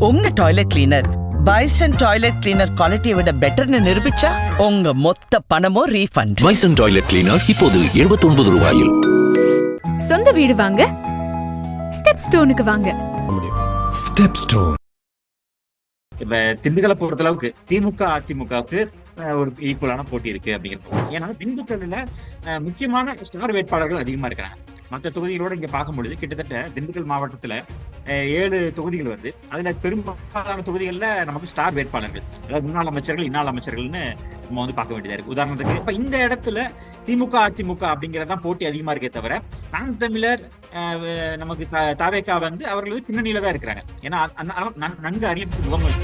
உங்க toilet cleaner bison toilet cleaner குவாலிட்டியை விட பெட்டர்னு நிரூபிச்சா உங்க மொத்த பணமும் ரீஃபண்ட். பைசன் டாய்லெட் கிளீனர் இப்போது 79 ரூபாயில். சொந்த வீடு வாங்க ஸ்டெப் ஸ்டோனுக்கு வாங்க. Step stone. இப்ப திண்டுக்கலை பொறுத்த அளவுக்கு திமுக அதிமுகவுக்கு ஒரு ஈக்குவலான போட்டி இருக்கு அப்படிங்கிறது. ஏன்னா திண்டுக்கல்ல முக்கியமான ஸ்டார் வேட்பாளர்கள் அதிகமா இருக்கிறாங்க. மற்ற தொகுதிகளோட இங்க பார்க்கும்பொழுது கிட்டத்தட்ட திண்டுக்கல் மாவட்டத்துல 7 தொகுதிகள் வருது. அதுல பெரும்பாலான தொகுதிகள்ல நமக்கு ஸ்டார் வேட்பாளர்கள், அதாவது முன்னாள் அமைச்சர்கள் இன்னாள் அமைச்சர்கள்னு நம்ம வந்து பார்க்க வேண்டியதா இருக்கு. உதாரணத்துக்கு இப்ப இந்த இடத்துல திமுக அதிமுக அப்படிங்கறதான் போட்டி அதிகமா இருக்கே தவிர நாம் தமிழர் நமக்கு தாவேகா வந்து அவர்கள் பின்னணியில தான் இருக்கிறாங்க. ஏன்னா நன்கு அறியப்பட்ட முகங்கள்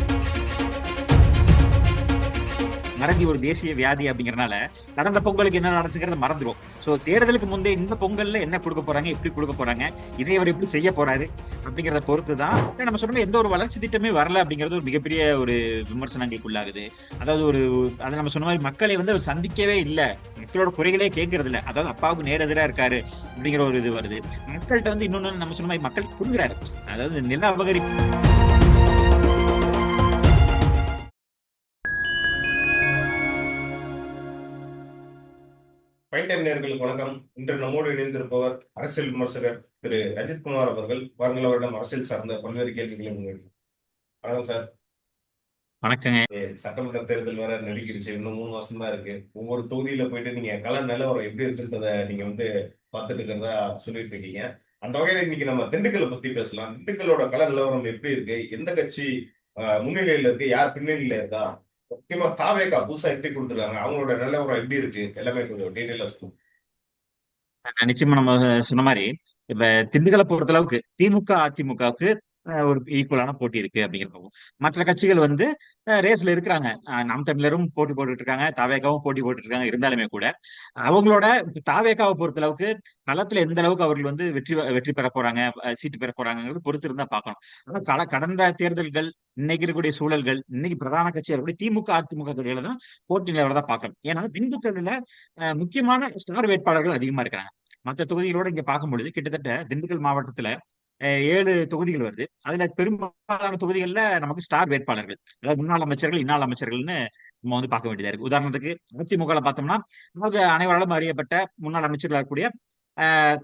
மறதி ஒரு தேசிய வியாதி அப்படிங்கறதுனால கடந்த பொங்கலுக்கு என்ன நடந்துங்கிறத மறந்துடும். சோ தேர்தலுக்கு முந்தைய இந்த பொங்கல்ல என்ன கொடுக்க போறாங்க, எப்படி கொடுக்க போறாங்க, இதை அவர் எப்படி செய்ய போறாரு அப்படிங்கறத பொறுத்துதான் நம்ம சொன்ன எந்த ஒரு வளர்ச்சி திட்டமே வரல அப்படிங்கிறது ஒரு மிகப்பெரிய ஒரு விமர்சனங்களுக்கு உள்ளாகுது. அதாவது அதை நம்ம சொன்ன மாதிரி மக்களை வந்து அவர் சந்திக்கவே இல்லை, மக்களோட குறைகளே கேட்கறது இல்லை, அதாவது அப்பாவுக்கு நேரெதிரா இருக்காரு அப்படிங்கிற ஒரு இது வருது. மக்கள்கிட்ட வந்து இன்னொன்னு நம்ம சொன்ன மாதிரி மக்கள் புரிஞ்சுறாரு, அதாவது நில அபகரிப்பு. பைண்டைம் நேயர்களுக்கு வணக்கம். இன்று நம்மோடு இணைந்திருப்பவர் அரசியல் விமர்சகர் திரு ரஞ்சித் குமார் அவர்கள். வருங்கால வருடம் அரசியல் சார்ந்த பல்வேறு கேள்விகளை முன்வைக்கும். வணக்கம் சார். வணக்கங்க. சட்டமன்ற தேர்தல் வேற நெருங்கிடுச்சு, இன்னும் 3 மாசம் தான் இருக்கு. ஒவ்வொரு தொகுதியில போயிட்டு நீங்க கள நிலவரம் எப்படி இருக்குன்றத நீங்க வந்து பார்த்துட்டு இருக்கிறதா சொல்லிட்டு இருக்கீங்க. அந்த வகையில இன்னைக்கு நம்ம திண்டுக்கலை பத்தி பேசலாம். திண்டுக்கலோட கள நிலவரம் எப்படி இருக்கு, எந்த கட்சி முன்னிலையில இருக்கு, யார் பின்னணியில இருக்கா, முக்கியமா தாவேகா புதுசா எப்படி கொடுத்துருக்காங்க, அவங்களோட நிலவரம் எப்படி இருக்கு, எல்லாமே கொஞ்சம் டீடைலா சொல்லுங்க. நிச்சயமா நம்ம சொன்ன மாதிரி இப்ப திண்டுக்கலை பொறுத்த அளவுக்கு திமுக அதிமுகவுக்கு ஒரு ஈக்குவலான போட்டி இருக்கு அப்படிங்கிறது. மற்ற கட்சிகள் வந்து ரேஸ்ல இருக்கிறாங்க. நாம் தமிழரும் போட்டி போட்டுட்டு இருக்காங்க, தாவேகாவும் போட்டி போட்டுட்டு இருக்காங்க. இருந்தாலுமே கூட அவங்களோட தாவேகாவை பொறுத்த அளவுக்கு களத்துல எந்த அளவுக்கு அவர்கள் வந்து வெற்றி பெற போறாங்க, சீட்டு பெற போறாங்கிறது பொறுத்து இருந்தா பார்க்கணும். ஆனா கடந்த தேர்தல்கள், இன்னைக்கு இருக்கக்கூடிய சூழல்கள், இன்னைக்கு பிரதான கட்சியா இருக்கக்கூடிய திமுக அதிமுக துறையில தான் போட்டி நிலவரம் தான் பார்க்கணும். ஏன்னா திண்டுக்கல்ல முக்கியமான ஸ்டார் வேட்பாளர்கள் அதிகமா இருக்கிறாங்க. மற்ற தொகுதிகளோட இங்க பார்க்கும்பொழுது கிட்டத்தட்ட திண்டுக்கல் மாவட்டத்துல 7 தொகுதிகள் வருது. அதுல பெரும்பாலான தொகுதிகள்ல நமக்கு ஸ்டார் வேட்பாளர்கள், அதாவது முன்னாள் அமைச்சர்கள் இன்னாள் அமைச்சர்கள்னு நம்ம வந்து பார்க்க வேண்டியதா இருக்கு. உதாரணத்துக்கு அதிமுக பார்த்தோம்னா நமக்கு அனைவராலும் அறியப்பட்ட முன்னாள் அமைச்சர்களாக இருக்கக்கூடிய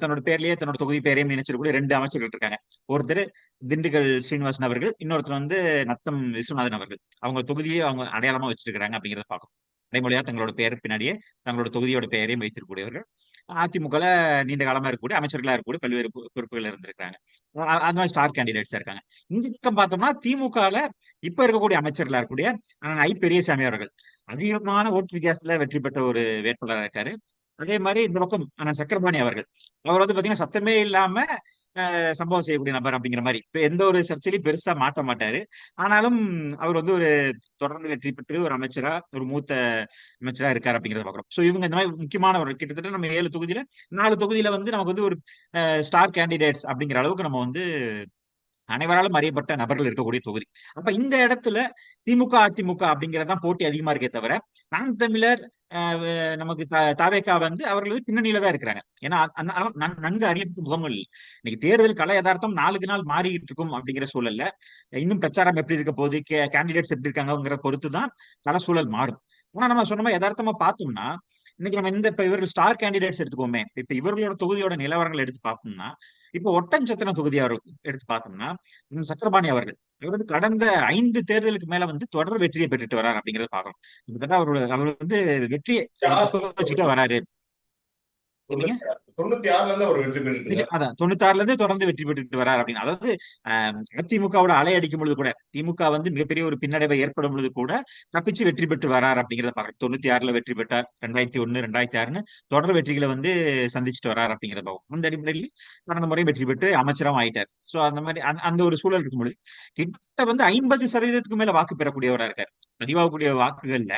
தன்னோட பேர்லயே தன்னோட தொகுதி பேரையும் நினைச்சிருக்கக்கூடிய 2 அமைச்சர்கள் இருக்காங்க. ஒருத்தர் திண்டுக்கல் ஸ்ரீனிவாசன் அவர்கள், இன்னொருத்தர் வந்து நத்தம் விஸ்வநாதன் அவர்கள். அவங்க தொகுதியே அவங்க அடையாளமா வச்சிருக்கிறாங்க அப்படிங்கிறத பார்க்கணும். அடைமொழியா தங்களோட பெயர் பின்னாடியே தங்களோட தொகுதியோட பெயரையும் வைத்திருக்கக்கூடியவர்கள். அதிமுக நீண்ட காலமா இருக்கக்கூடிய அமைச்சர்களா இருக்கக்கூடிய பல்வேறு பொறுப்புகள் இருந்திருக்காங்க. அந்த மாதிரி ஸ்டார் கேண்டிடேட்ஸா இருக்காங்க. இந்த பக்கம் பார்த்தோம்னா திமுகல இப்ப இருக்கக்கூடிய அமைச்சர்களா இருக்கக்கூடிய பெரியசாமி அவர்கள் அதிகமான ஓட்டு வித்தியாசத்துல வெற்றி பெற்ற ஒரு வேட்பாளராக இருக்காரு. அதே மாதிரி இந்த பக்கம் அண்ணன் சக்கரபாணி அவர்கள், அவர் வந்து பாத்தீங்கன்னா சத்தமே இல்லாம சம்பவம் செய்யக்கூடிய நபர் அப்படிங்கிற மாதிரி இப்ப எந்த ஒரு சர்ச்சையிலையும் பெருசா மாட்ட மாட்டாரு. ஆனாலும் அவர் வந்து ஒரு தொடர்ந்து வெற்றி பெற்று ஒரு அமைச்சரா, ஒரு மூத்த அமைச்சரா இருக்காரு அப்படிங்கறத பாக்குறோம். சோ இவங்க இந்த மாதிரி முக்கியமான ஒரு கிட்டத்தட்ட நம்ம 7 தொகுதியில 4 தொகுதியில வந்து நமக்கு வந்து ஒரு ஸ்டார் கேண்டிடேட்ஸ் அப்படிங்கிற அளவுக்கு நம்ம வந்து அனைவராலும் அறியப்பட்ட நபர்கள் இருக்கக்கூடிய தொகுதி. அப்ப இந்த இடத்துல திமுக அதிமுக அப்படிங்கறதான் போட்டி அதிகமா இருக்கே தவிர நாம் தமிழர் நமக்கு தாவேகா வந்து அவர்கள் பின்னணியில தான் இருக்கிறாங்க. ஏன்னா நன்கு அறியப்பட்ட முகங்கள். இன்னைக்கு தேர்தல் கலை யதார்த்தம் நாளுக்கு நாள் மாறிட்டு இருக்கும் அப்படிங்கிற சூழல்ல இன்னும் பிரச்சாரம் எப்படி இருக்க போகுது, கேண்டிடேட்ஸ் எப்படி இருக்காங்கிற பொறுத்துதான் கள சூழல் மாறும். ஆனா நம்ம சொன்ன மாதிரி யதார்த்தமா பார்த்தோம்னா இன்னைக்கு நம்ம இப்ப இவர்கள் ஸ்டார் கேண்டிடேட்ஸ் எடுத்துக்கோமே, இப்ப இவர்களோட தொகுதியோட நிலவரங்கள் எடுத்து பார்த்தோம்னா இப்போ ஒட்டன்சத்திரம் தொகுதி எடுத்து பார்த்தோம்னா சக்கரபாணி அவர்கள் வந்து கடந்த 5 தேர்தலுக்கு மேல வந்து தொடர் வெற்றியை பெற்றுட்டு வர்றாரு அப்படிங்கறத பாக்கணும். கிட்டத்தட்ட அவர் வந்து வெற்றியை வச்சுட்டு வராரு. 96ல இருந்து அவர் வெற்றி பெற்று அதான் 96ல இருந்து தொடர்ந்து வெற்றி பெற்றுட்டு வராரு அப்படின்னு. அதாவது அதிமுகவோட அலை அடிக்கும் பொழுது கூட திமுக வந்து மிகப்பெரிய ஒரு பின்னடைவை ஏற்படும் பொழுது கூட தப்பிச்சு வெற்றி பெற்று வராரு அப்படிங்கிறத பாக்குறோம். 96ல வெற்றி பெற்றார், 2001 2006ன்னு தொடர் வெற்றிகளை வந்து சந்திச்சுட்டு வராரு அப்படிங்கிறத பார்க்கும். அந்த அடிப்படையில் கடந்த முறையும் வெற்றி பெற்று அமைச்சரும் ஆயிட்டார். சோ அந்த மாதிரி அந்த ஒரு சூழல் இருக்கும் பொழுது கிட்ட வந்து 50% மேல வாக்கு பெறக்கூடியவரா இருக்காரு. பதிவாகக்கூடிய வாக்குகள்ல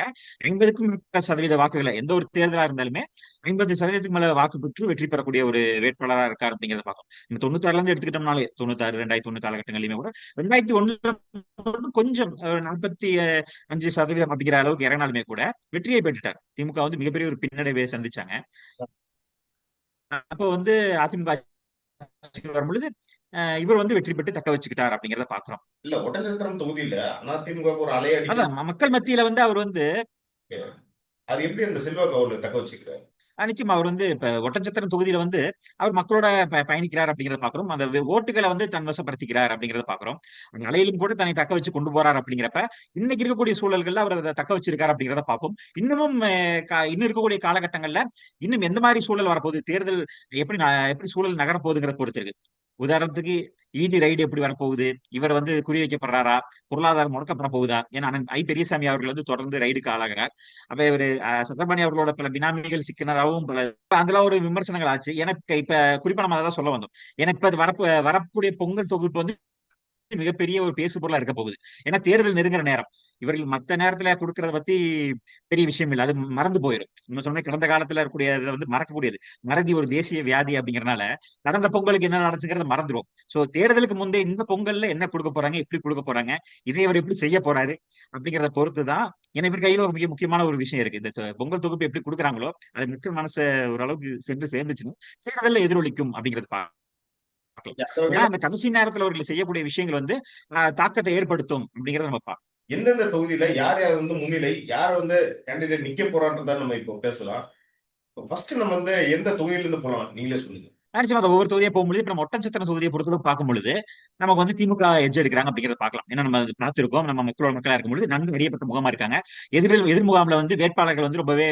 50% வாக்குகளை எந்த ஒரு தேர்தலா இருந்தாலுமே 50% மேல வாக்கு பெற்று வெற்றி பெறக்கூடிய ஒரு வேட்பாளராக இருக்காரு அப்படிங்கிறத பார்க்கணும். இந்த 96ல இருந்து எடுத்துக்கிட்டோம்னாலே 96 2001 காலகட்டங்களிலுமே கூட 2001 கொஞ்சம் 45% அப்படிங்கிற அளவுக்கு இறங்கினாலுமே கூட வெற்றியை பெற்றுட்டார். திமுக வந்து மிகப்பெரிய ஒரு பின்னடைவை சந்திச்சாங்க. அப்போ வந்து அதிமுக வரும் பொழுது இவர் வந்து வெற்றி பெற்று தக்க வச்சுக்கிட்டார் அப்படிங்கிறத பாக்குறோம். இல்ல ஒட்டன்சத்திரம் தொகுதியில அதிமுக ஒரு அலையடிக்க அதான் மக்கள் மத்தியில வந்து அவர் வந்து அது எப்படி அந்த செல்வாக்கு அவரு தக்க வச்சுக்கிறாரு? நிச்சயமா அவர் வந்து இப்ப ஒட்டன்சத்திரம் தொகுதியில வந்து அவர் மக்களோட பயணிக்கிறார் அப்படிங்கறத பாக்குறோம். அந்த ஓட்டுகளை வந்து தன் வசப்படுத்திக்கிறார் அப்படிங்கறத பாக்குறோம். அந்த அலையிலும் கூட தன்னை தக்க வச்சு கொண்டு போறார் அப்படிங்கிறப்ப இன்னைக்கு இருக்கக்கூடிய சூழல்கள்ல அவர் அதை தக்க வச்சிருக்காரு அப்படிங்கிறத பார்ப்போம். இன்னமும் இன்னும் இருக்கக்கூடிய காலகட்டங்கள்ல இன்னும் எந்த மாதிரி சூழல் வரப்போகுது, தேர்தல் எப்படி சூழல் நகரப்போகுதுங்கிற பொறுத்து இருக்கு. உதாரணத்துக்கு இடி ரைடு எப்படி வரப்போகுது, இவர் வந்து குறி வைக்கப்படுறாரா, பொருளாதாரம் முடக்கப்பட போகுதா? ஏன்னா அண்ணன் பெரியசாமி அவர்கள் வந்து தொடர்ந்து ரைடுக்கு ஆளாகிறார். அப்ப இவரு சட்டமணி அவர்களோட பல பினாமிகள் சிக்கினதாகவும் அதெல்லாம் ஒரு விமர்சனங்கள் ஆச்சு. எனக்கு இப்ப குறிப்பா நம்ம அதான் சொல்ல வந்தோம். ஏன்னா இப்ப வரக்கூடிய பொங்கல் தொகுப்பு வந்து மிகப்பெரிய ஒரு பேசு பொருளா இருக்க போகுது. ஏன்னா தேர்தல் நெருங்குற நேரம். இவர்கள் மத்த நேரத்துல கொடுக்கறத பத்தி பெரிய விஷயம் இல்லை, அது மறந்து போயிடும். நம்ம சொன்ன கடந்த காலத்துல இருக்கக்கூடிய வந்து மறக்கக்கூடியது. மறதி ஒரு தேசிய வியாதி அப்படிங்கறனால கடந்த பொங்கலுக்கு என்ன நடந்துங்கிறத மறந்துடும். சோ தேர்தலுக்கு முந்தைய இந்த பொங்கல்ல என்ன கொடுக்க போறாங்க, எப்படி கொடுக்க போறாங்க, இதை அவர் எப்படி செய்ய போறாரு அப்படிங்கறத பொறுத்துதான். ஏன்னா இவர் கையில ஒரு மிக முக்கியமான ஒரு விஷயம் இருக்கு. இந்த பொங்கல் தொகுப்பு எப்படி கொடுக்குறாங்களோ அது மக்கள் மனசை ஓரளவுக்கு சென்று சேர்ந்துச்சுன்னு தேர்தலில் எதிரொலிக்கும் அப்படிங்கிறது ஏன்னா அந்த கடைசி நேரத்துல அவர்கள் செய்யக்கூடிய விஷயங்கள் வந்து தாக்கத்தை ஏற்படுத்தும் அப்படிங்கறத நம்ம பார்க்கலாம். எந்தெந்த தொகுதியில யார் யார் வந்து முன்னிலை, யார் வந்து கேண்டிடேட் நிக்க போறான்றத நம்ம இப்போ பேசலாம். ஃபர்ஸ்ட் நம்ம வந்து எந்த தொகுதியில இருந்து போலாம் நீங்களே சொல்லுங்க. நிச்சயமா ஒவ்வொரு தொகுதியை போகும்போது இப்ப நம்ம ஒட்டன்சத்திரம் தொகுதியை பொறுத்தளவு பார்க்கும்பொழுது நமக்கு வந்து திமுக எட்ஜ் எடுக்கிறாங்க அப்படிங்கறத பார்க்கலாம். ஏன்னா நம்ம பார்த்திருக்கோம், நம்ம மக்களா இருக்கும்பொழுது நன்கு அறியப்பட்ட முகமா இருக்காங்க. எதிர்முகாம்ல வந்து வேட்பாளர்கள் வந்து ரொம்பவே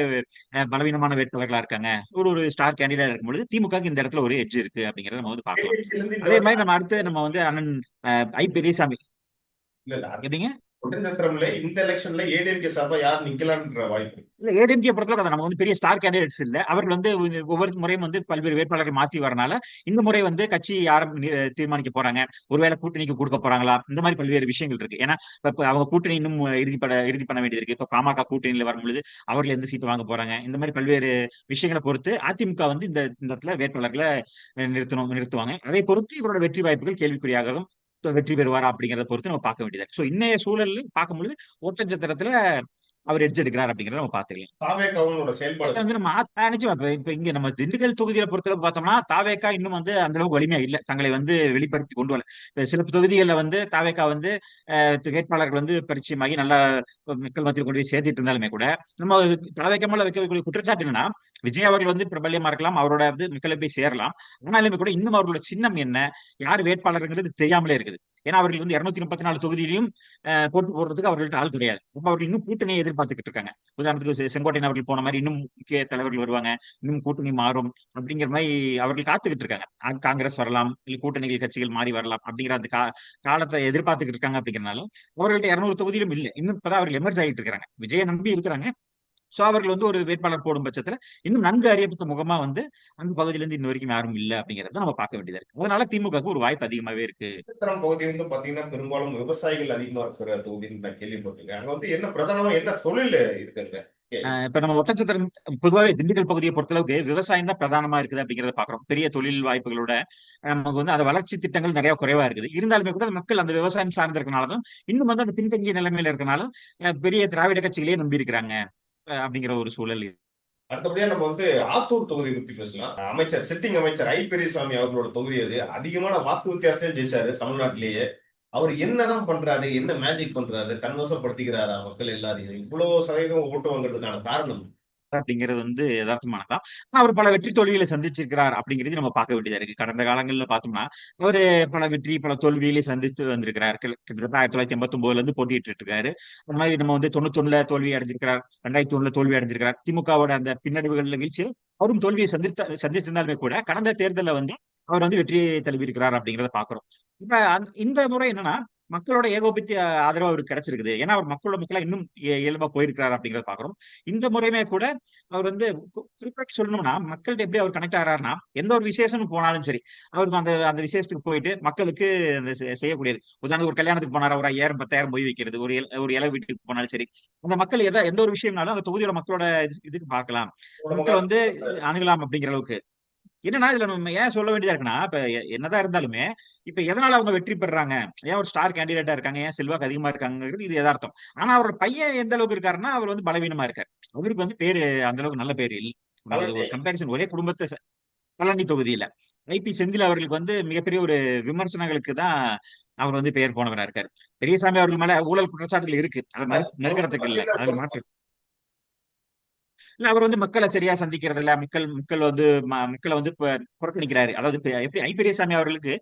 பலவீனமான வேட்பாளர்களா இருக்காங்க. ஒரு ஸ்டார் கேண்டிடேட் இருக்கும்பொழுது திமுக இந்த இடத்துல ஒரு எட்ஜ் இருக்கு அப்படிங்கறத நம்ம வந்து பார்க்கலாம். அதே மாதிரி நம்ம அடுத்து நம்ம வந்து அண்ணன் பெரியசாமி எப்படிங்க ஒட்டன்சத்திரம்ல இந்த எலெக்ஷன்ல ஏடிஎம்கே சார்பா யார் நிக்கலாம்ன்ற வாய்ப்பு இல்ல. ஏடிஎம்கே பொறுத்தளவுக்கு நம்ம வந்து பெரிய ஸ்டார் கேண்டிடேட்ஸ் இல்ல. அவர்கள் வந்து ஒவ்வொரு முறையும் வந்து பல்வேறு வேட்பாளர்கள் மாத்தி வரனால இந்த முறை வந்து கட்சி யாரும் தீர்மானிக்க போறாங்க, ஒருவேளை கூட்டணிக்கு கொடுக்க போறாங்களா, இந்த மாதிரி பல்வேறு விஷயங்கள் இருக்கு. ஏன்னா இப்ப அவங்க கூட்டணி இன்னும் இறுதி பண்ண வேண்டியது இருக்கு. இப்ப பாமக கூட்டணியில வரும்பொழுது அவர்கள் எந்த சீட்டு வாங்க போறாங்க, இந்த மாதிரி பல்வேறு விஷயங்களை பொறுத்து அதிமுக வந்து இந்த இடத்துல வேட்பாளர்களை நிறுத்துவாங்க. அதை பொறுத்து இவரோட வெற்றி வாய்ப்புகள் கேள்விக்குறியாகவும் வெற்றி பெறுவாரா அப்படிங்கறத பொறுத்து நம்ம பார்க்க வேண்டியது. சோ இன்னைய சூழல்ல பார்க்கும்பொழுது ஒட்டன்சத்திரத்துல அவர் எட்ஜ் எடுக்கிறார் அப்படிங்கறத நம்ம பாத்துக்கலாம். தாவேகாவோட செயல்பாடு வந்து நம்ம நிச்சயமா இப்ப இங்க நம்ம திண்டுக்கல் தொகுதியில பொறுத்தளவு பார்த்தோம்னா தாவேகா இன்னும் வந்து அந்த அளவுக்கு வலிமையா இல்ல, தங்களை வந்து வெளிப்படுத்தி கொண்டு வரல. சில தொகுதிகள்ல வந்து தாவேகா வந்து வேட்பாளர்கள் வந்து பரிச்சயமாகி நல்லா மக்கள் மத்தியில் கொண்டு போய் சேர்த்துட்டு இருந்தாலுமே கூட நம்ம தாவேகா மேல வைக்கக்கூடிய குற்றச்சாட்டு என்னன்னா, விஜய் அவர்கள் வந்து பிரபல்யமா இருக்கலாம், அவரோட வந்து மக்களை போய் சேரலாம், ஆனாலுமே கூட இன்னும் அவர்களோட சின்னம் என்ன, யார் வேட்பாளருங்கிறது தெரியாமலே இருக்குது. ஏன்னா அவர்கள் வந்து 234 தொகுதியிலையும் போட்டு போடுறதுக்கு அவர்கள்ட்ட ஆள் கிடையாது. அவர்கள் இன்னும் கூட்டணியை எதிர்பார்த்துக்கிட்டு இருக்காங்க. உதாரணத்துக்கு செங்கோட்டையன் அவர்கள் போன மாதிரி இன்னும் முக்கிய தலைவர்கள் வருவாங்க, இன்னும் கூட்டணி மாறும் அப்படிங்கிற மாதிரி அவர்கள் காத்துக்கிட்டு இருக்காங்க. காங்கிரஸ் வரலாம், இல்ல கூட்டணிகள் கட்சிகள் மாறி வரலாம் அப்படிங்கிற அந்த காலத்தை எதிர்பார்த்துக்கிட்டு இருக்காங்க. அப்படிங்கிறனால அவர்கள்ட்ட 200 தொகுதியிலும் இல்லை, இன்னும் இப்பதான் அவர்கள் எமர்ஜ் ஆகிட்டு இருக்காங்க, விஜயை நம்பி இருக்கிறாங்க. சோ அவர்கள் வந்து ஒரு வேட்பாளர் போடும் பட்சத்துல இன்னும் நன்கு அறியப்பட்ட முகமா வந்து அந்த பகுதியில இருந்து இன்ன வரைக்கும் யாரும் இல்ல அப்படிங்கறத நம்ம பார்க்க வேண்டியதா இருக்கு. அதனால திமுகவுக்கு ஒரு வாய்ப்பு அதிகமாவே இருக்கு. நட்சத்திரம் பகுதி வந்து பாத்தீங்கன்னா பெரும்பாலும் விவசாயிகள் அதிகமா இருக்கிற தொகுதின்னு நான் கேள்விப்பட்டிருக்கேன். அங்க வந்து என்ன பிரதானமா என்ன தொழில் இருக்குங்க? இப்ப நம்ம ஒட்டன்சத்திரம் பொதுவாகவே திண்டுக்கல் பகுதியை பொறுத்தளவுக்கு விவசாயம் தான் பிரதானமா இருக்குது அப்படிங்கறத பாக்குறோம். பெரிய தொழில் வாய்ப்புகளோட நமக்கு வந்து அந்த வளர்ச்சி திட்டங்கள் நிறைய குறைவா இருக்குது. இருந்தாலுமே கூட மக்கள் அந்த விவசாயம் சார்ந்து இருக்கனாலதான் இன்னும் வந்து அந்த பின்தங்கிய நிலைமையில இருக்கனால பெரிய திராவிட கட்சிகளே நம்பி இருக்கிறாங்க அப்படிங்கிற ஒரு சூழல். அடுத்தபடியா நம்ம வந்து ஆத்தூர் தொகுதி பத்தி பேசலாம். அமைச்சர் சிட்டிங் அமைச்சர் பெரியசாமி அவர்களோட தொகுதி அது அதிகமான வாக்கு வித்தியாசம் ஜெயிச்சாரு தமிழ்நாட்டிலேயே. அவர் என்னதான் பண்றாரு, என்ன மேஜிக் பண்றாரு, தன்வசப்படுத்திக்கிறாரா மக்கள் எல்லாரையும் இவ்வளவு சதவீதம் ஓட்டு வாங்குறதுக்கான காரணம் அப்படிங்கிறது வந்து யதார்த்தமானதான். அவர் பல வெற்றி தோல்விகளை சந்திச்சிருக்கிறார் அப்படிங்கிறது நம்ம பார்க்க வேண்டியதா இருக்கு. கடந்த காலங்கள்ல பார்த்தோம்னா அவரு பல வெற்றி பல தோல்விகளை சந்திச்சு வந்திருக்கிறார். கிட்டத்தட்ட 1989 இருந்து போட்டிட்டு இருக்காரு. அந்த மாதிரி நம்ம வந்து 91ல தோல்வி அடைஞ்சிருக்கிறார், 2001ல தோல்வி அடைஞ்சிருக்கிறார். திமுகவோட அந்த பின்னடைவுகள்ல வீழ்ச்சியில் அவரும் தோல்வியை சந்திச்சிருந்தாலுமே கூட கடந்த தேர்தலில் வந்து அவர் வந்து வெற்றியை தழுவி இருக்கிறார் அப்படிங்கிறத பாக்குறோம். இப்ப இந்த முறை என்னன்னா மக்களோட ஏகோபித்த ஆதரவு அவருக்கு கிடைச்சிருக்குது. ஏன்னா அவர் மக்களா இன்னும் இயல்பா போயிருக்கிறார் அப்படிங்கறத பாக்குறோம். இந்த முறையுமே கூட அவர் வந்து குறிப்பிட்டு சொல்லணும்னா மக்கள்கிட்ட எப்படி அவர் கனெக்ட் ஆகிறாருன்னா எந்த ஒரு விசேஷம் போனாலும் சரி அவருக்கு அந்த அந்த விசேஷத்துக்கு போயிட்டு மக்களுக்கு செய்யக்கூடியது. உதாரணத்துக்கு ஒரு கல்யாணத்துக்கு போனாரா ஒரு 5000 10,000 போய் வைக்கிறது, ஒரு இலை வீட்டுக்கு போனாலும் சரி அந்த மக்கள் எந்த ஒரு விஷயம்னாலும் அந்த தொகுதியோட மக்களோட இதுக்கு பார்க்கலாம், மக்கள் வந்து அணுகலாம் அப்படிங்கிற அளவுக்கு. என்னன்னா இதுல நம்ம ஏன் சொல்ல வேண்டியதா இருக்குன்னா இப்ப என்னதான் இருந்தாலுமே இப்ப எதனால அவங்க வெற்றி பெறாங்க, ஏன் ஒரு ஸ்டார் கேண்டிடேட்டா இருக்காங்க, ஏன் செல்வாக்கு அதிகமா இருக்காங்கிறது இது யதார்த்தம். ஆனா அவரோட பையன் எந்த அளவுக்கு இருக்காருன்னா அவர் வந்து பலவீனமா இருக்காரு. அவருக்கு வந்து பேரு அந்த அளவுக்கு நல்ல பேரு இல்லை. ஒரு கம்பேரிசன் ஒரே குடும்பத்தை பழனி தொகுதியில ஐபி செந்தில் அவர்களுக்கு வந்து மிகப்பெரிய ஒரு விமர்சனங்களுக்கு தான் அவர் வந்து பெயர் போனவரா இருக்காரு. பெரியசாமி அவர்கள் மேல ஊழல் குற்றச்சாட்டுகள் இருக்கு, அதை மறுக்கிறதுக்கு இல்ல, அதுல மாற்று இல்ல. அவர் வந்து மக்களை சரியா சந்திக்கிறது இல்ல, மக்கள் மக்கள் வந்து மக்களை வந்து புறக்கணிக்கிறாரு. அதாவது எப்படி ஐ பெரியசாமி அவர்களுக்கு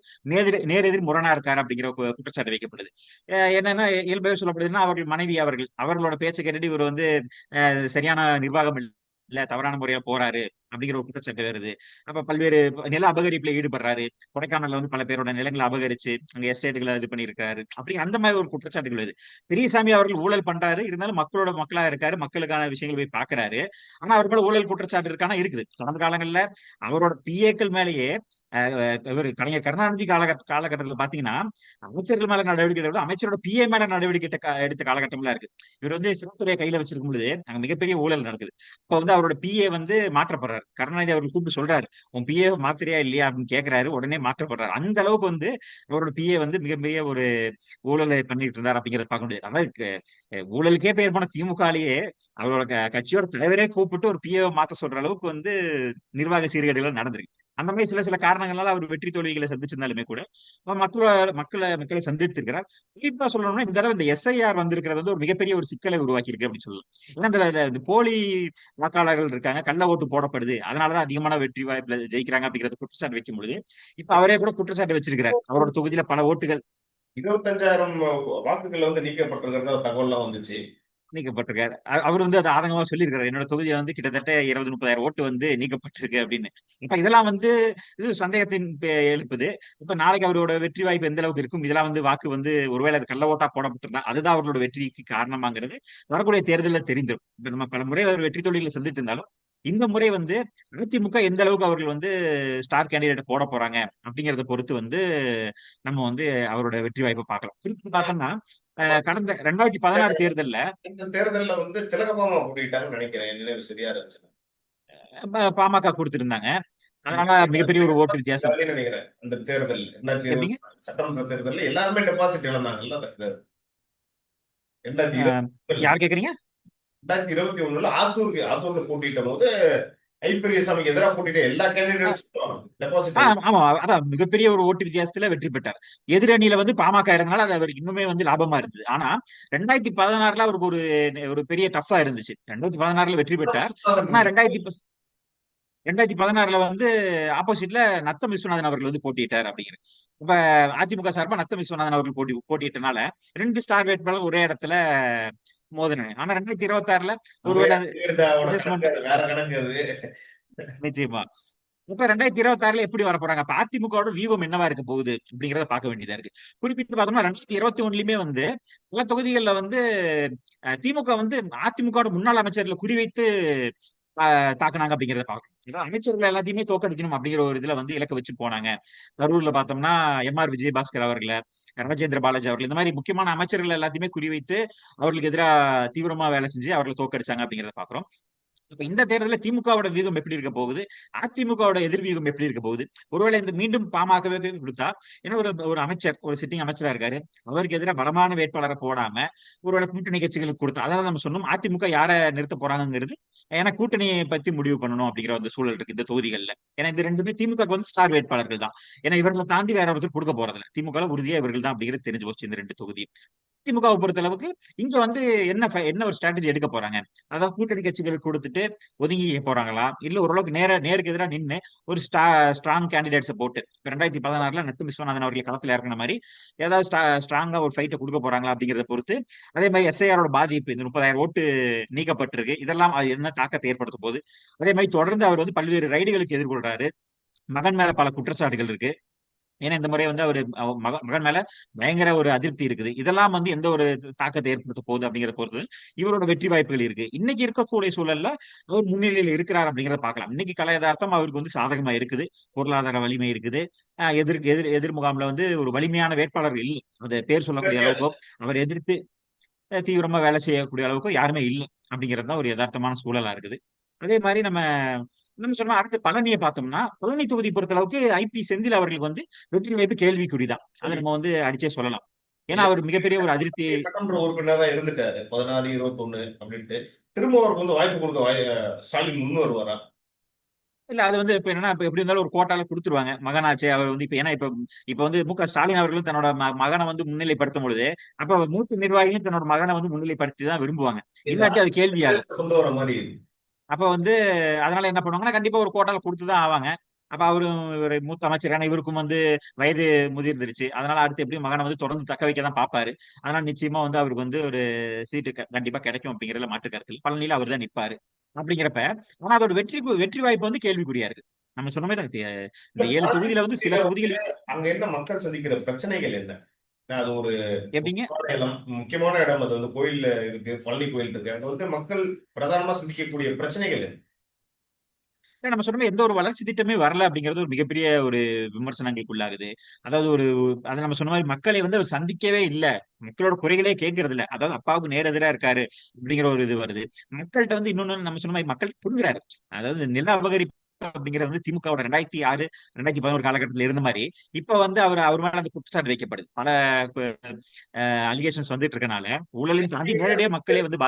நேரெதிர் முரணா இருக்காரு அப்படிங்கிற குற்றச்சாட்டு வைக்கப்படுது. என்னன்னா இயல்பாகவே சொல்லப்படுதுன்னா அவர்கள் மனைவி அவர்களோட பேச்சை கேட்டுட்டு இவர் வந்து சரியான நிர்வாகம் இல்ல, தவறான முறையில போறாரு அப்படிங்கிற ஒரு குற்றச்சாட்டு வருது. அப்ப பல்வேறு நில அபகரிப்புல ஈடுபடுறாரு. கொடைக்கானல்ல வந்து பல பேரோட நிலங்களை அபகரிச்சு அங்க எஸ்டேட்டுகளை இது பண்ணியிருக்காரு, அப்படி அந்த மாதிரி ஒரு குற்றச்சாட்டுகள் வருது. பெரியசாமி அவர்கள் ஊழல் பண்றாரு, இருந்தாலும் மக்களா இருக்காரு, மக்களுக்கான விஷயங்கள் போய் பாக்குறாரு. ஆனா அவர் மேல ஊழல் குற்றச்சாட்டு இருக்கானா இருக்குது. கடந்த காலங்கள்ல அவரோட பிஏக்கள் மேலேயே இவர் கலைஞர் கருணாநிதி காலகட்டத்தில் பாத்தீங்கன்னா அமைச்சர்கள் மேல நடவடிக்கை எடுத்து அமைச்சரோட பிஏ மேல நடவடிக்கை எடுத்த காலகட்டம்லாம் இருக்கு. இவர் வந்து சிறப்புரையை கையில வச்சிருக்கும் பொழுது அங்க மிகப்பெரிய ஊழல் நடக்குது. இப்ப வந்து அவரோட பிஏ வந்து மாற்றப்படுறாரு. கருணாநிதி அவர்கள் கூப்பிட்டு சொல்றாரு, உன் பிஏ மாத்திரையா இல்லையா அப்படின்னு கேட்கிறாரு. உடனே மாற்றப்படுறாரு. அந்த அளவுக்கு வந்து அவரோட பிஏ வந்து மிகப்பெரிய ஒரு ஊழலை பண்ணிட்டு இருந்தார் அப்படிங்கறத பார்க்க முடியாது. அதாவது ஊழலுக்கே பெயர் போன திமுகலேயே அவரோட கட்சியோட தலைவரே கூப்பிட்டு ஒரு பிஏ மாத்த சொல்ற அளவுக்கு வந்து நிர்வாக சீர்கேடுகள் நடந்திருக்கு. அந்த மாதிரி சில காரணங்களால அவர் வெற்றி தோல்விகளை சந்திச்சிருந்தாலுமே கூட மக்களை சந்தித்திருக்கிறார். குறிப்பா சொல்லணும்னா இந்த தடவை இந்த எஸ்ஐஆர் வந்திருக்கிறது வந்து ஒரு மிகப்பெரிய ஒரு சிக்கலை உருவாக்கி இருக்கு அப்படின்னு சொல்லலாம். ஏன்னா இந்த போலி வாக்காளர்கள் இருக்காங்க, கள்ள ஓட்டு போடப்படுது, அதனாலதான் அதிகமான வெற்றி வாய்ப்புல ஜெயிக்கிறாங்க அப்படிங்கறது குற்றச்சாட்டு வைக்கும் பொழுது இப்ப அவரே கூட குற்றச்சாட்டு வச்சிருக்கிறார். அவரோட தொகுதியில பல ஓட்டுகள் 25,000 வாக்குகள் வந்து நீக்கப்பட்டிருக்கிறதா தகவல்லாம் வந்துச்சு. நீக்கப்பட்டிருக்காரு. அவர் வந்து அது ஆதங்கமா சொல்லியிருக்காரு. என்னோட தொகுதியில வந்து கிட்டத்தட்ட 20-30,000 ஓட்டு வந்து நீக்கப்பட்டிருக்கு அப்படின்னு. இப்ப இதெல்லாம் வந்து இது சந்தேகத்தின் எழுப்புது. இப்ப நாளைக்கு அவரோட வெற்றி வாய்ப்பு எந்த அளவுக்கு இருக்கும், இதெல்லாம் வந்து வாக்கு வந்து ஒருவேளை அது கள்ள ஓட்டா போடப்பட்டிருந்தா அதுதான் அவர்களோட வெற்றிக்கு காரணமாங்கிறது வரக்கூடிய தேர்தலில் தெரிந்துடும். இப்ப நம்ம பல முறை அவர் வெற்றி தோல்விகளை சந்தித்திருந்தாலும் இந்த முறை வந்து அதிமுக எந்த அளவுக்கு அவர்கள் வந்து ஸ்டார் கேண்டிடேட் போட போறாங்க அப்படிங்கறத பொறுத்து வந்து நம்ம வந்து அவரோட வெற்றி வாய்ப்பை பார்க்கலாம். குறிப்பிட்டு பார்த்தோம்னா கடந்த 2016 தேர்தல்ல இந்த தேர்தல்ல வந்து திலகபாமா போட்டிட்டாங்கன்னு நினைக்கிறேன். என் நினைவு சரியா இருந்துச்சு. பாமக கொடுத்திருந்தாங்க. அதனால மிகப்பெரிய ஒரு ஓட்டு வித்தியாசம். நினைக்கிறேன் அந்த தேர்தல் 2020 எப்படிங்க? சட்டமன்ற தேர்தல்ல எல்லாருமே டெபாசிட் இழந்தாங்கல்ல. அந்த அஹ், 2020 யார் கேக்குறீங்க? 2021 ஆத்தூர்ல போட்டிட்ட போது ஐ பெரியசாமிக்கு எதிராக போட்டிட்ட எல்லா கேண்டிடேட்ஸும் டெபாசிட் ஆமா, அதான் மிகப்பெரிய ஒரு ஓட்டு வித்தியாசத்துல வெற்றி பெற்றார். எதிரணியில வந்து பாமக இருந்தனால அது அவருக்கு இன்னுமே வந்து லாபமா இருந்தது. ஆனா 2016 அவருக்கு ஒரு ஒரு பெரிய டஃபா இருந்துச்சு. 2016 வெற்றி பெற்றார். ஆனா 2016 வந்து ஆப்போசிட்ல நத்தம் விஸ்வநாதன் அவர்கள் வந்து போட்டியிட்டார் அப்படிங்கிறது. இப்ப அதிமுக சார்பா நத்தம் விஸ்வநாதன் அவர்கள் போட்டியிட்டனால 2 ஸ்டார் வேட்பாளர் ஒரே இடத்துல மோதினாங்க. ஆனா 2026 ஒருவேளை அட்ஜஸ்ட்மெண்ட் வேற கணக்கு அது. நிச்சயமா. இப்ப 2026 எப்படி வர போறாங்க? அப்ப அதிமுகவோட வியூகம் என்னவா இருக்க போகுது அப்படிங்கறத பார்க்க வேண்டியதா இருக்கு. குறிப்பிட்டு பார்த்தோம்னா 2021லயுமே வந்து பல தொகுதிகள்ல வந்து திமுக வந்து அதிமுகவோட முன்னாள் அமைச்சர்களை குறிவைத்து தாக்குனாங்க அப்படிங்கறத பார்க்கணும். அமைச்சர்கள் எல்லாத்தையுமே தோக்கடிக்கணும் அப்படிங்கிற ஒரு இதுல வந்து இலக்க வச்சு போனாங்க. கரூர்ல பார்த்தோம்னா எம்ஆர் விஜயபாஸ்கர் அவர்களை, ராஜேந்திர பாலாஜி அவர்கள், இந்த மாதிரி முக்கியமான அமைச்சர்கள் எல்லாத்தையுமே குறிவைத்து அவர்களுக்கு எதிராக தீவிரமா வேலை செஞ்சு அவர்களை தோக்கடிச்சாங்க அப்படிங்கறத பாக்குறோம். இப்ப இந்த தேர்தலில் திமுகவோட வியூகம் எப்படி இருக்க போகுது, அதிமுகவோட எதிர்வியூகம் எப்படி இருக்க போகுது, ஒருவேளை இந்த மீண்டும் பாமகவே கொடுத்தா, ஏன்னா ஒரு அமைச்சர் ஒரு சிட்டிங் அமைச்சரா இருக்காரு, அவருக்கு எதிராக பலமான வேட்பாளரை போடாம ஒருவேளை கூட்டணி கட்சிகளுக்கு கொடுத்தா, அதாவது நம்ம சொன்னோம் அதிமுக யாரை நிறுத்த போறாங்கிறது ஏன்னா கூட்டணியை பத்தி முடிவு பண்ணணும் அப்படிங்கிற ஒரு சூழல் இருக்கு இந்த தொகுதிகள்ல. ஏன்னா இந்த ரெண்டுமே திமுக வந்து ஸ்டார் வேட்பாளர்கள் தான். ஏன்னா இவர்களை தாண்டி வேற ஒருத்தர் கொடுக்க போறதில்ல. திமுக உறுதியா இவர்கள் தான் அப்படிங்கிறது தெரிஞ்சு போச்சு இந்த 2 தொகுதி. திமுகவை பொறுத்த அளவுக்கு இங்க வந்து என்ன ஒரு ஸ்ட்ராட்டஜி எடுக்க போறாங்க, அதாவது கூட்டணி கட்சிகளுக்கு கொடுத்துட்டு ஒதுங்கி போறாங்களா, இல்ல ஓரளவுக்கு நேருக்கு எதிராக நின்று ஒரு ஸ்ட்ராங் கேண்டிடேட்ஸை போட்டு 2016 நத்து விஸ்வநாதன் அவர்களை களத்துல இறங்கின மாதிரி ஏதாவது ஸ்ட்ராங்கா ஒரு ஃபைட்டை கொடுக்க போறாங்களா அப்படிங்கறத பொறுத்து. அதே மாதிரி எஸ்ஐஆரோட பாதிப்பு இந்த 30,000 ஓட்டு நீக்கப்பட்டிருக்கு, இதெல்லாம் அது என்ன தாக்கத்தை ஏற்படுத்த போகுது. அதே மாதிரி தொடர்ந்து அவர் வந்து பல்வேறு ரைடுகளுக்கு எதிர்கொள்றாரு. மகன் மேல பல குற்றச்சாட்டுகள் இருக்கு. ஏன்னா இந்த முறை வந்து அவரு மகன் மேல பயங்கர ஒரு அதிருப்தி இருக்குது. இதெல்லாம் வந்து எந்த ஒரு தாக்கத்தை ஏற்படுத்த போகுது அப்படிங்கிற பொறுத்து இவரோட வெற்றி வாய்ப்புகள் இருக்கு. இன்னைக்கு இருக்கக்கூடிய சூழல்ல அவர் முன்னிலையில் இருக்கிறார் அப்படிங்கிறத பார்க்கலாம். இன்னைக்கு கலை யதார்த்தம் அவருக்கு வந்து சாதகமா இருக்குது, பொருளாதார வலிமை இருக்குது. எதிர் முகாம்ல வந்து ஒரு வலிமையான வேட்பாளர் இல்லை, அது பேர் சொல்லக்கூடிய அளவுக்கோ அவர் எதிர்த்து தீவிரமா வேலை செய்யக்கூடிய அளவுக்கோ யாருமே இல்லை அப்படிங்கிறது தான் ஒரு யதார்த்தமான சூழலா இருக்குது. அதே மாதிரி நம்ம சொன்னா அடுத்து பழனியை பார்த்தோம்னா பழனி தொகுதி பொறுத்த அளவுக்கு ஐபி செந்தில் அவர்களுக்கு வந்து வெற்றி வாய்ப்பு கேள்விக்குறிதான். அதை நம்ம வந்து அடிச்சே சொல்லலாம். ஏன்னா அவர் மிகப்பெரிய ஒரு அதிருப்தி சட்டமன்ற உறுப்பினர் தான் இருந்துட்டாரு 16, 21 அப்படின்ட்டு. திரும்ப அவருக்கு வந்து வாய்ப்பு கொடுக்க ஸ்டாலின் முன் வருவாரா? இல்ல அது வந்து இப்ப என்னன்னா, இப்ப எப்படி இருந்தாலும் ஒரு கோட்டால குடுத்துருவாங்க. மகனாச்சே அவர் வந்து இப்ப ஏன்னா இப்ப இப்ப வந்து மு.க.ஸ்டாலின் அவர்களும் தன்னோட மகன வந்து முன்னிலைப்படுத்தும் பொழுது, அப்ப மூத்த நிர்வாகியும் தன்னோட மகன வந்து முன்னிலைப்படுத்தி தான் விரும்புவாங்க. இது இல்லாட்டி அது கேள்வியாகும். கொண்டு வர மாதிரி இருக்கு. அப்ப வந்து அதனால என்ன பண்ணுவாங்கன்னா, கண்டிப்பா ஒரு கோட்டால குடுத்து தான் ஆவாங்க. அப்ப அவரும் இவரு மூத்த அமைச்சர் ஏன்னா இவருக்கும் வந்து வயது முதிர்ந்துருச்சு. அதனால அடுத்து எப்படியும் மகன வந்து தொடர்ந்து தக்க வைக்க தான் பார்ப்பாரு. அதனால நிச்சயமா வந்து அவருக்கு வந்து ஒரு சீட்டு கண்டிப்பா கிடைக்கும் அப்படிங்கிறதுல மாற்று கருத்து இல்ல. பழனியில அவர் தான் நிப்பாரு. அப்படிங்கிறப்ப, ஆனா அதோட வெற்றி வாய்ப்பு வந்து கேள்விக்குறியா இருக்கு. நம்ம சொன்ன மாரி தான் இல்ல இந்த 7 தொகுதியில வந்து சில பாண்டிச்சேரியில வந்து தொகுதிகள் அங்க என்ன மக்கள் சந்திக்கிற பிரச்சனைகள் என்ன? ஏன்னா அது ஒரு எப்படிங்க? முக்கியமான இடம். அது வந்து கோயில்ல இருக்கு, பழனி கோயில் இருக்கு. அங்க வந்து மக்கள் பிரதானமா சந்திக்கக்கூடிய பிரச்சனைகள் என்ன? இல்ல நம்ம சொன்ன மாரி எந்த ஒரு வளர்ச்சி திட்டமே வரல அப்படிங்கிறது ஒரு மிகப்பெரிய ஒரு விமர்சனங்களுக்கு உள்ளாகுது. அதாவது அது நம்ம சொன்ன மாரி மக்களை வந்து அவர் சந்திக்கவே இல்ல. மக்களோட குறைகளே கேட்கறது இல்ல. அதாவது அப்பாவுக்கு நேர் எதிரா இருக்காரு அப்படிங்கிற ஒரு இது வருது. மக்கள்ட்ட வந்து இன்னொன்னு நம்ம சொன்ன மாரி மக்கள் புரிஞ்சுறாரு. அதாவது நில அபகரிப்பு அப்படிங்கிறது வந்து திமுகவோட 2006, 2011 காலகட்டத்துல இருந்த மாரி, இப்ப வந்து அவர் மேல அந்த குற்றச்சாட்டு வைக்கப்படுது. பல அலிகேஷன்ஸ் வந்துட்டு இருக்கனால, ஊழலையும் தாண்டி நேரடியா மக்களே வந்து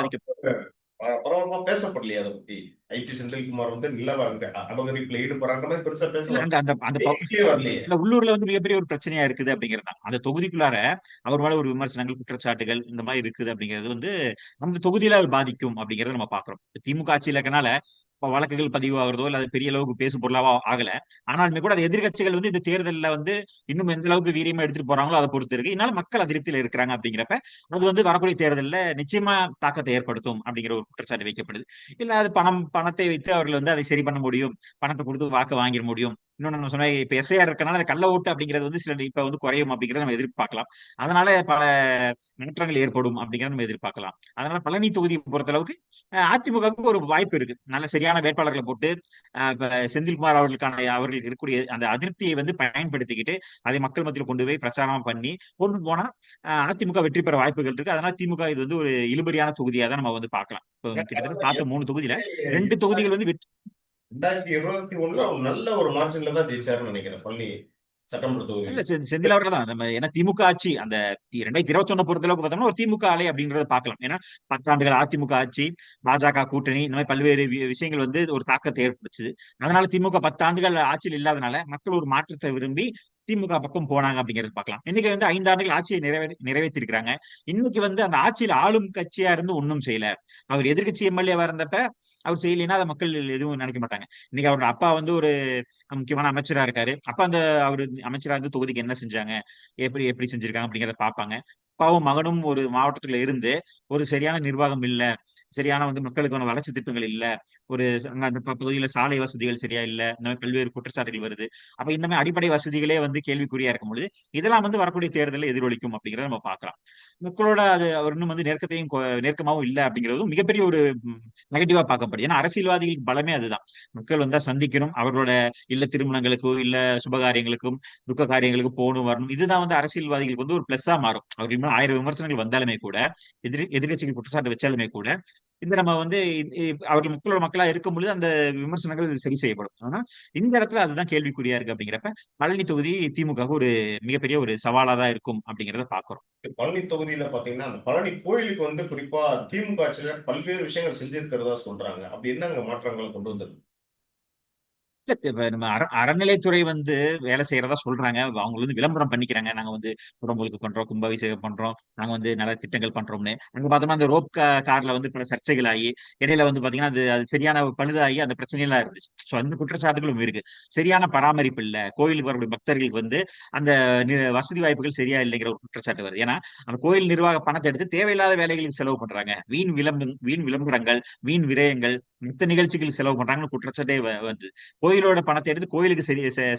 பரவலமா பேசப்படலையே அத பத்தி. ஐடி செந்தில்குமார் வந்து நில அபகரிப்புல ஈடுபடுறாங்க மாதிரி பெருசா இல்ல பேசல. அந்த அந்த அந்த செய்தியே வரலையே. இல்ல உள்ளூர்ல வந்து மிகப்பெரிய ஒரு பிரச்சனையா இருக்குது அப்படிங்கிறது தான். அந்த தொகுதிக்குள்ளார அவர் மேல ஒரு விமர்சனங்கள், குற்றச்சாட்டுகள் இந்த மாதிரி இருக்குது அப்படிங்கிறது வந்து அந்த தொகுதியில அது பாதிக்கும் அப்படிங்கறத நம்ம பாக்குறோம். திமுக ஆட்சியில இருக்கனால இப்ப வழக்குகள் பதிவாகிறதோ இல்ல அது பெரிய அளவுக்கு பேசு பொருளாவோ ஆகல. ஆனாலுமே கூட அது எதிர்க்கட்சிகள் வந்து இந்த தேர்தல்ல வந்து இன்னும் எந்த அளவுக்கு வீரியமா எடுத்துட்டு போறாங்களோ அதை பொறுத்து இருக்கு. இதனால மக்கள் அதிருப்தியில இருக்கிறாங்க அப்படிங்கிறப்ப அது வந்து வரக்கூடிய தேர்தல்ல நிச்சயமா தாக்கத்தை ஏற்படுத்தும் அப்படிங்கிற ஒரு குற்றச்சாட்டு வைக்கப்படுது. இல்ல அது பணத்தை வைத்து அவர்கள் வந்து அதை சரி பண்ண முடியும். பணத்தை கொடுத்து வாக்கு வாங்கிட முடியும். இன்னொன்னு நம்ம சொன்ன இப்ப எஸ்ஐஆர் இருக்கனால கள்ள ஓட்டு அப்படிங்கிறது வந்து சில இப்ப வந்து குறையும் அப்படிங்கறத நம்ம எதிர்பார்க்கலாம். அதனால பல மாற்றங்கள் ஏற்படும் அப்படிங்கறத நம்ம எதிர்பார்க்கலாம். அதனால பழனி தொகுதியை பொறுத்த அளவுக்கு அதிமுகவுக்கு ஒரு வாய்ப்பு இருக்கு. நல்ல சரியான வேட்பாளர்களை போட்டு இப்ப செந்தில்குமார் அவர்களுக்கு இருக்கக்கூடிய அந்த அதிருப்தியை வந்து பயன்படுத்திக்கிட்டு அதை மக்கள் மத்தியில் கொண்டு போய் பிரச்சாரம் பண்ணி கொண்டு போனா அதிமுக வெற்றி பெற வாய்ப்புகள் இருக்கு. அதனால திமுக இது வந்து ஒரு இழுபறியான தொகுதியா தான் நம்ம வந்து பார்க்கலாம். இப்போ கிட்டத்தட்ட பார்த்த 3 தொகுதியில 2 தொகுதிகள் வந்து 2021ல ஒரு நல்ல ஒரு மார்ஜின்ல தான் ஜெயிச்சாருன்னு நினைக்கிறேன் பழனி சட்டமன்ற இல்ல தொகுதியில. செந்தில் அவர்கள் தான் நம்ம ஏன்னா திமுக ஆட்சி அந்த 2021 பொறுத்தளவுக்கு பார்த்தோம்னா ஒரு திமுக அலை அப்படின்றத பார்க்கலாம். ஏன்னா 10 ஆண்டுகள் அதிமுக ஆட்சி, பாஜக கூட்டணி இந்த மாதிரி பல்வேறு விஷயங்கள் வந்து ஒரு தாக்கத்தை ஏற்படுத்துது. அதனால திமுக 10 ஆண்டுகள் ஆட்சியில் இல்லாதனால மக்கள் ஒரு மாற்றத்தை விரும்பி திமுக பக்கம் போனாங்க அப்படிங்கறது பார்க்கலாம். இன்னைக்கு வந்து 5 ஆண்டுகள் ஆட்சியை நிறைவேற்றி இருக்காங்க. இன்னைக்கு வந்து அந்த ஆட்சியில் ஆளும் கட்சியா இருந்து ஒன்றும் செய்யல. அவர் எதிர்க்கட்சி எம்எல்ஏவா இருந்தப்ப அவர் செய்யலைன்னா அதை மக்கள் எதுவும் நினைக்க மாட்டாங்க. இன்னைக்கு அவரோட அப்பா வந்து ஒரு முக்கியமான அமைச்சரா இருக்காரு. அப்ப அந்த அவரு அமைச்சரா இருந்து தொகுதிக்கு என்ன செஞ்சாங்க, எப்படி எப்படி செஞ்சிருக்காங்க அப்படிங்கறத பார்ப்பாங்க. அப்பாவும் மகனும் ஒரு மாவட்டத்துல இருந்து ஒரு சரியான நிர்வாகம் இல்ல, சரியான வந்து மக்களுக்கான வளர்ச்சி திட்டங்கள் இல்ல, அந்த பகுதியில சாலை வசதிகள் சரியா இல்ல, இந்த மாதிரி பல்வேறு குற்றச்சாட்டுகள் வருது. அப்ப இந்த மாதிரி அடிப்படை வசதிகளே வந்து கேள்விக்குறியா இருக்கும் பொழுது இதெல்லாம் வந்து வரக்கூடிய தேர்தலில் எதிரொலிக்கும் அப்படிங்கறத நம்ம பார்க்கலாம். மக்களோட அது அவர் இன்னும் வந்து நெருக்கமாவும் இல்ல அப்படிங்கிறதும் மிகப்பெரிய ஒரு நெகட்டிவா பார்க்கப்படுது. ஏன்னா அரசியல்வாதிகளுக்கு பலமே அதுதான். மக்கள் வந்தா சந்திக்கணும், அவர்களோட இல்ல திருமணங்களுக்கோ இல்ல சுபகாரியங்களுக்கும் துக்க காரியங்களுக்கும் போகணும் வரணும். இதுதான் வந்து அரசியல்வாதிகளுக்கு வந்து ஒரு பிளஸ்ஸா மாறும். அவர்கள் மேல 1000 விமர்சனங்கள் வந்தாலுமே கூட, எதிர்க்கட்சிகள் குற்றச்சாட்டு வச்சாலுமே கூட, இந்த நம்ம வந்து அவர்கள் மக்களோட மக்களா இருக்கும் பொழுது அந்த விமர்சனங்கள் சரி செய்யப்படும். ஆனா இந்த இடத்துல அதுதான் கேள்விக்குறியா இருக்கு அப்படிங்கிறப்ப பழனி தொகுதி திமுக ஒரு மிகப்பெரிய ஒரு சவாலா தான் இருக்கும் அப்படிங்கறத பாக்குறோம். பழனி தொகுதியில பாத்தீங்கன்னா அந்த பழனி கோயிலுக்கு வந்து குறிப்பா திமுக ஆட்சியில பல்வேறு விஷயங்கள் செஞ்சிருக்கிறதா சொல்றாங்க. அப்படி என்னங்க மாற்றங்களை கொண்டு வந்திருக்கு? இல்ல இப்ப நம்ம அறநிலைத்துறை வந்து வேலை செய்யறதா சொல்றாங்க. அவங்க வந்து விளம்பரம் பண்ணிக்கிறாங்க. நாங்க வந்து குடமுழுக்கு பண்றோம், கும்பாபிஷேகம் பண்றோம், நாங்க வந்து நல்ல திட்டங்கள் பண்றோம்னு. அங்க பார்த்தோம்னா அந்த ரோப் கார்ல வந்து பல சர்ச்சைகள் ஆகி, இடையில வந்து பாத்தீங்கன்னா அது சரியான பழுதாகி அந்த பிரச்சனையெல்லாம் இருந்துச்சு. சோ அந்த குற்றச்சாட்டுகளும் இருக்கு. சரியான பராமரிப்பு இல்ல. கோயிலுக்கு வரக்கூடிய பக்தர்களுக்கு வந்து அந்த வசதி வாய்ப்புகள் சரியா இல்லைங்கிற ஒரு குற்றச்சாட்டு வருது. ஏன்னா அந்த கோயில் நிர்வாக பணத்தை எடுத்து தேவையில்லாத வேலைகளுக்கு செலவு பண்றாங்க. வீண் விளம்பரங்கள், வீண் விரயங்கள், மத்த நிகழ்ச்சிகளுக்கு செலவு பண்றாங்கன்னு குற்றச்சாட்டே வந்து கோயிலோட பணத்தை எடுத்து கோயிலுக்கு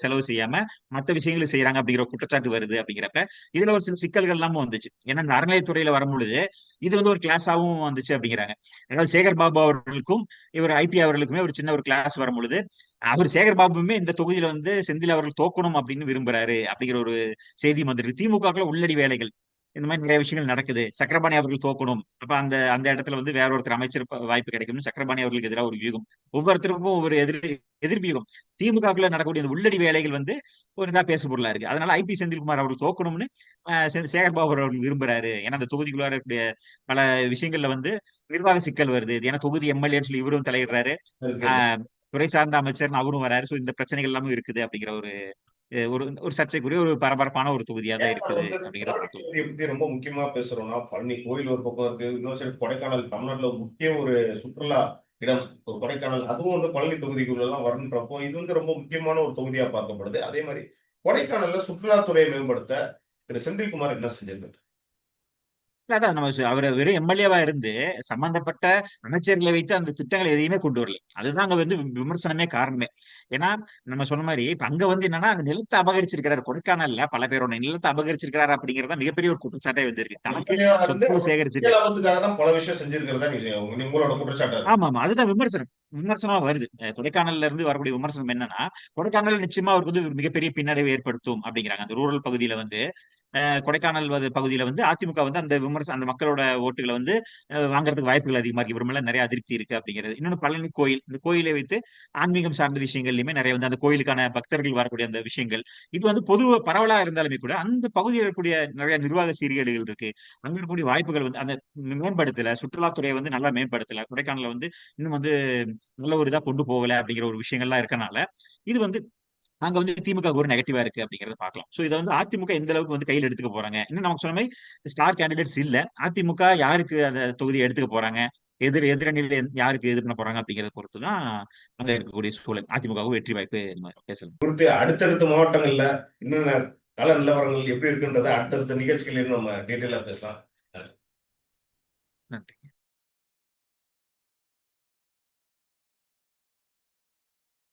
செலவு செய்யாம மத்த விஷயங்களுக்கு செய்யறாங்க அப்படிங்கிற குற்றச்சாட்டு வருது அப்படிங்கிறப்ப இதுல ஒரு சில சிக்கல்கள் எல்லாமும் வந்துச்சு. ஏன்னா இந்த அறநிலையத்துறையில வரும்பொழுது இது வந்து ஒரு கிளாஸாவும் வந்துச்சு அப்படிங்கிறாங்க. அதாவது சேகர் பாபு அவர்களுக்கும் இவர் ஐபி அவர்களுக்குமே ஒரு சின்ன ஒரு கிளாஸ் வரும்பொழுது அவர் சேகர் பாபுமே இந்த தொகுதியில வந்து செந்தில் அவர்கள் தோக்கணும் அப்படின்னு விரும்புறாரு அப்படிங்கிற ஒரு செய்தி வந்துருக்கு. திமுக உள்ளடி வேலைகள் இந்த மாதிரி நிறைய விஷயங்கள் நடக்குது. சக்கரபாணி அவர்கள் தோக்கணும். அப்ப அந்த அந்த இடத்துல வந்து வேற ஒருத்தர் அமைச்சர் வாய்ப்பு கிடைக்கும்னு சக்கரபாணி அவர்களுக்கு எதிராக ஒரு வியூகம். ஒவ்வொருத்தருக்கும் ஒவ்வொரு எதிர்வியூகம். திமுகவுக்குள்ள நடக்கக்கூடிய இந்த உள்ளடி வேலைகள் வந்து ஒரு இதா பேச பொருளா இருக்கு. அதனால ஐபி செந்தில்குமார் அவர்கள் தோக்கணும்னு சேகர்பாபு அவர்கள் விரும்புறாரு. ஏன்னா அந்த தொகுதிக்குள்ளார இருக்கக்கூடிய பல விஷயங்கள்ல வந்து நிர்வாக சிக்கல் வருது. ஏன்னா தொகுதி எம்எல்ஏன்னு சொல்லி இவரும் தலையிடுறாரு. துறை சார்ந்த அமைச்சர் அவரும் வராரு. சோ இந்த பிரச்சனைகள் எல்லாமே இருக்குது அப்படிங்கிற ஒரு ஒரு ஒரு சர்ச்சைக்குரிய ஒரு பரபரப்பான ஒரு தொகுதியா தான் ஏன் நம்ம இருக்குது வந்து அப்படிங்கிற பழனி தொகுதியை பத்தி ரொம்ப முக்கியமா பேசுறோம்னா, பழனி கோயில் ஒரு பக்கம் இருக்கு. இன்னொரு சைடு கொடைக்கானல் தமிழ்நாட்டுல ஒரு முக்கிய ஒரு சுற்றுலா இடம். ஒரு கொடைக்கானல் அதுவும் வந்து பழனி தொகுதிக்குள்ள எல்லாம் வருன்றப்போ இது வந்து ரொம்ப முக்கியமான ஒரு தொகுதியா பார்க்கப்படுது. அதே மாதிரி கொடைக்கானல்ல சுற்றுலாத்துறையை மேம்படுத்த திரு செந்தில்குமார் என்ன செஞ்சிருக்காரு? அதான் நம்ம அவர் வெறும் எம்எல்ஏவா இருந்து சம்பந்தப்பட்ட அமைச்சர்களை வைத்து அந்த திட்டங்களை எதையுமே கொண்டு வரல. அதுதான் அங்க வந்து விமர்சனமே காரணமே. ஏன்னா நம்ம சொன்ன மாதிரி இப்ப அங்க வந்து என்னன்னா அந்த நிலத்தை அபகரிச்சிருக்கிறாரு. கொடைக்கானல்ல பல பேரோட நிலத்தை அபகரிச்சிருக்கிறாரு அப்படிங்கறத மிகப்பெரிய ஒரு குற்றச்சாட்டே வந்திருக்கு. தனக்கு எம்எல்ஏவா இருந்து சொத்து அவர் சேகரிச்சிருக்க. லாபத்துக்காக தான் பல விஷயம் செஞ்சிருக்கிறதா உங்களோட குற்றச்சாட்டா இருக்கு. ஆமா ஆமா அதுதான் விமர்சனமா வருது. கொடைக்கானல்ல இருந்து வரக்கூடிய விமர்சனம் என்னன்னா, கொடைக்கானல் நிச்சயமா அவருக்கு வந்து ஒரு மிகப்பெரிய பின்னடைவை ஏற்படுத்தும் அப்படிங்கிறாங்க. அந்த ரூரல் பகுதியில வந்து கொடைக்கானல் பகுதியில வந்து அதிமுக வந்து அந்த அந்த மக்களோட ஓட்டுகளை வந்து வாங்குறதுக்கு வாய்ப்புகள் அதிகமா இருக்கு. இவரு மேல நிறைய அதிருப்தி இருக்கு அப்படிங்கிறது. இன்னொன்னு பழனி கோயில், இந்த கோயிலை வைத்து ஆன்மீகம் சார்ந்த விஷயங்கள்லயுமே நிறைய வந்து அந்த கோயிலுக்கான பக்தர்கள் வரக்கூடிய அந்த விஷயங்கள் இது வந்து பொதுவா பரவலா இருந்தாலுமே கூட அந்த பகுதியில் இருக்கக்கூடிய நிறைய நிர்வாக சீர்கேடுகள் இருக்கு. அங்க இருக்கக்கூடிய வாய்ப்புகள் வந்து அந்த மேம்படுத்தல, சுற்றுலாத்துறையை வந்து நல்லா மேம்படுத்தல, கொடைக்கானல வந்து இன்னும் வந்து நல்ல ஒரு இதா கொண்டு போகல அப்படிங்கிற ஒரு விஷயங்கள்லாம் இருக்கனால இது வந்து அங்க வந்து திமுக ஒரு நெகட்டிவா இருக்கு அப்படிங்கறத பார்க்கலாம். சோ இதை வந்து அதிமுக எந்த அளவுக்கு வந்து கையில் எடுத்துக்க போறாங்க. இன்னும் நமக்கு சொன்ன மாதிரி ஸ்டார் கேண்டிடேட்ஸ் இல்ல. அதிமுக யாருக்கு அந்த தொகுதியை எடுத்துக்க போறாங்க, எதிரணியில யாருக்கு இது பண்ண போறாங்க அப்படிங்கறத பொறுத்து தான் அங்க இருக்கக்கூடிய சூழல். அதிமுகவும் வெற்றி வாய்ப்பு நம்ம பேசலாம். குறித்து அடுத்தடுத்த மாவட்டங்கள்ல என்னென்ன கள நிலவரங்கள் எப்படி இருக்குன்றத அடுத்தடுத்த நிகழ்ச்சிகளில் நம்ம டீட்டெயிலா பேசலாம். நன்றி.